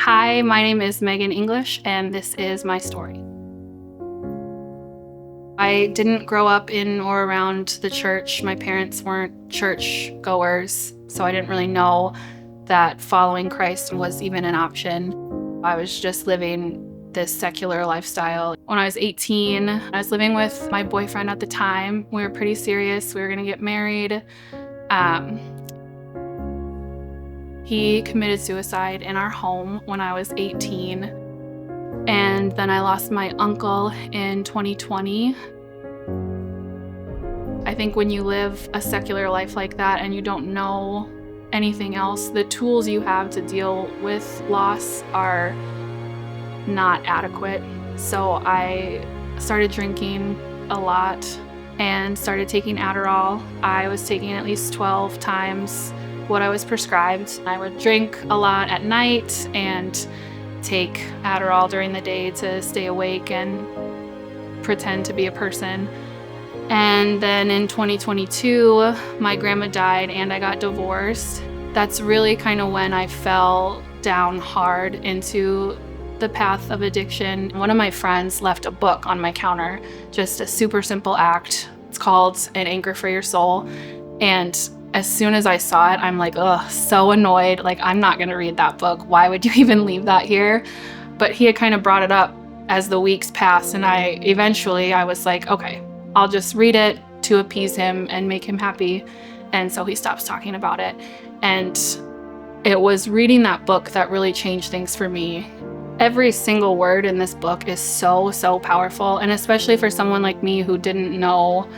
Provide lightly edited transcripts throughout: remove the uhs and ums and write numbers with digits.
Hi, my name is Megan English, and this is my story. I didn't grow up in or around the church. My parents weren't church goers, so I didn't really know that following Christ was even an option. I was just living this secular lifestyle. When I was 18, I was living with my boyfriend at the time. We were pretty serious. We were gonna get married. He committed suicide in our home when I was 18. And then I lost my uncle in 2020. I think when you live a secular life like that and you don't know anything else, the tools you have to deal with loss are not adequate. So I started drinking a lot and started taking Adderall. I was taking at least 12 times what I was prescribed. I would drink a lot at night and take Adderall during the day to stay awake and pretend to be a person. And then in 2022, my grandma died and I got divorced. That's really kind of when I fell down hard into the path of addiction. One of my friends left a book on my counter, just a super simple act. It's called An Anchor for Your Soul. And as soon as I saw it, I'm like, ugh, so annoyed. Like, I'm not gonna read that book. Why would you even leave that here? But he had kind of brought it up as the weeks passed, and I was like, okay, I'll just read it to appease him and make him happy. And so he stops talking about it. And it was reading that book that really changed things for me. Every single word in this book is so, so powerful. And especially for someone like me who didn't know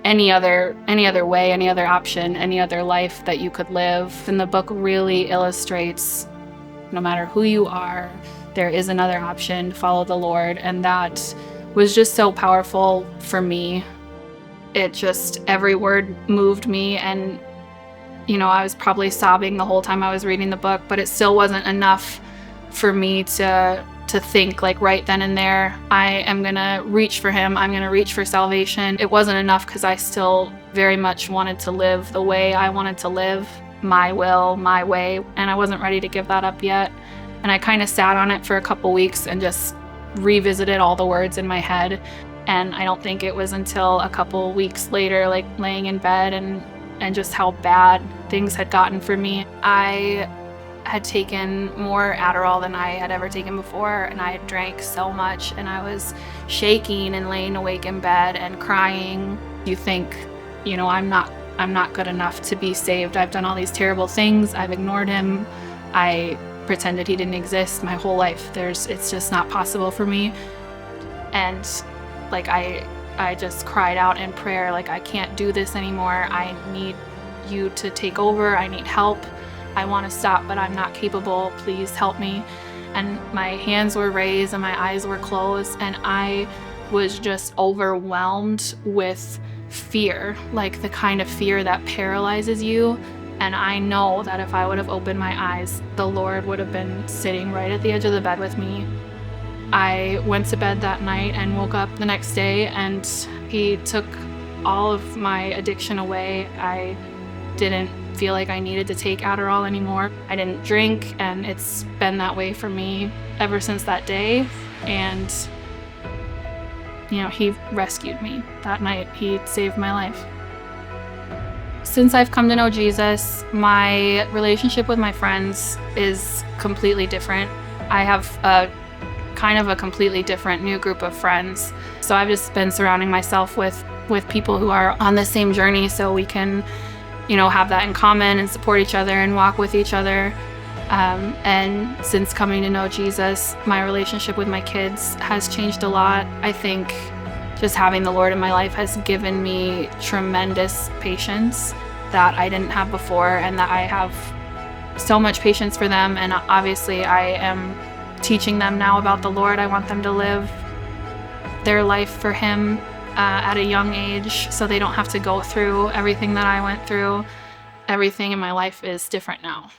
any other way, any other option, any other life that you could live. And the book really illustrates, no matter who you are, there is another option. Follow the Lord. And that was just so powerful for me. Every word moved me, and I was probably sobbing the whole time I was reading the book, but it still wasn't enough for me to think like right then and there, I am gonna reach for him, I'm gonna reach for salvation. It wasn't enough because I still very much wanted to live the way I wanted to live, my will, my way, and I wasn't ready to give that up yet. And I kind of sat on it for a couple weeks and just revisited all the words in my head. And I don't think it was until a couple weeks later, like laying in bed and just how bad things had gotten for me. I had taken more Adderall than I had ever taken before, and I drank so much, and I was shaking and laying awake in bed and crying. You think, I'm not good enough to be saved. I've done all these terrible things. I've ignored him. I pretended he didn't exist my whole life. It's just not possible for me. And like I just cried out in prayer, like, I can't do this anymore. I need you to take over. I need help. I want to stop, but I'm not capable. Please help me. And my hands were raised and my eyes were closed, and I was just overwhelmed with fear, like the kind of fear that paralyzes you. And I know that if I would have opened my eyes, the Lord would have been sitting right at the edge of the bed with me. I went to bed that night and woke up the next day, and he took all of my addiction away. I didn't feel like I needed to take Adderall anymore. I didn't drink, and it's been that way for me ever since that day. And he rescued me that night. He saved my life. Since I've come to know Jesus, my relationship with my friends is completely different. I have a completely different new group of friends. So I've just been surrounding myself with people who are on the same journey, so we can have that in common and support each other and walk with each other. And since coming to know Jesus, my relationship with my kids has changed a lot. I think just having the Lord in my life has given me tremendous patience that I didn't have before, and that I have so much patience for them. And obviously I am teaching them now about the Lord. I want them to live their life for Him at a young age, so they don't have to go through everything that I went through. Everything in my life is different now.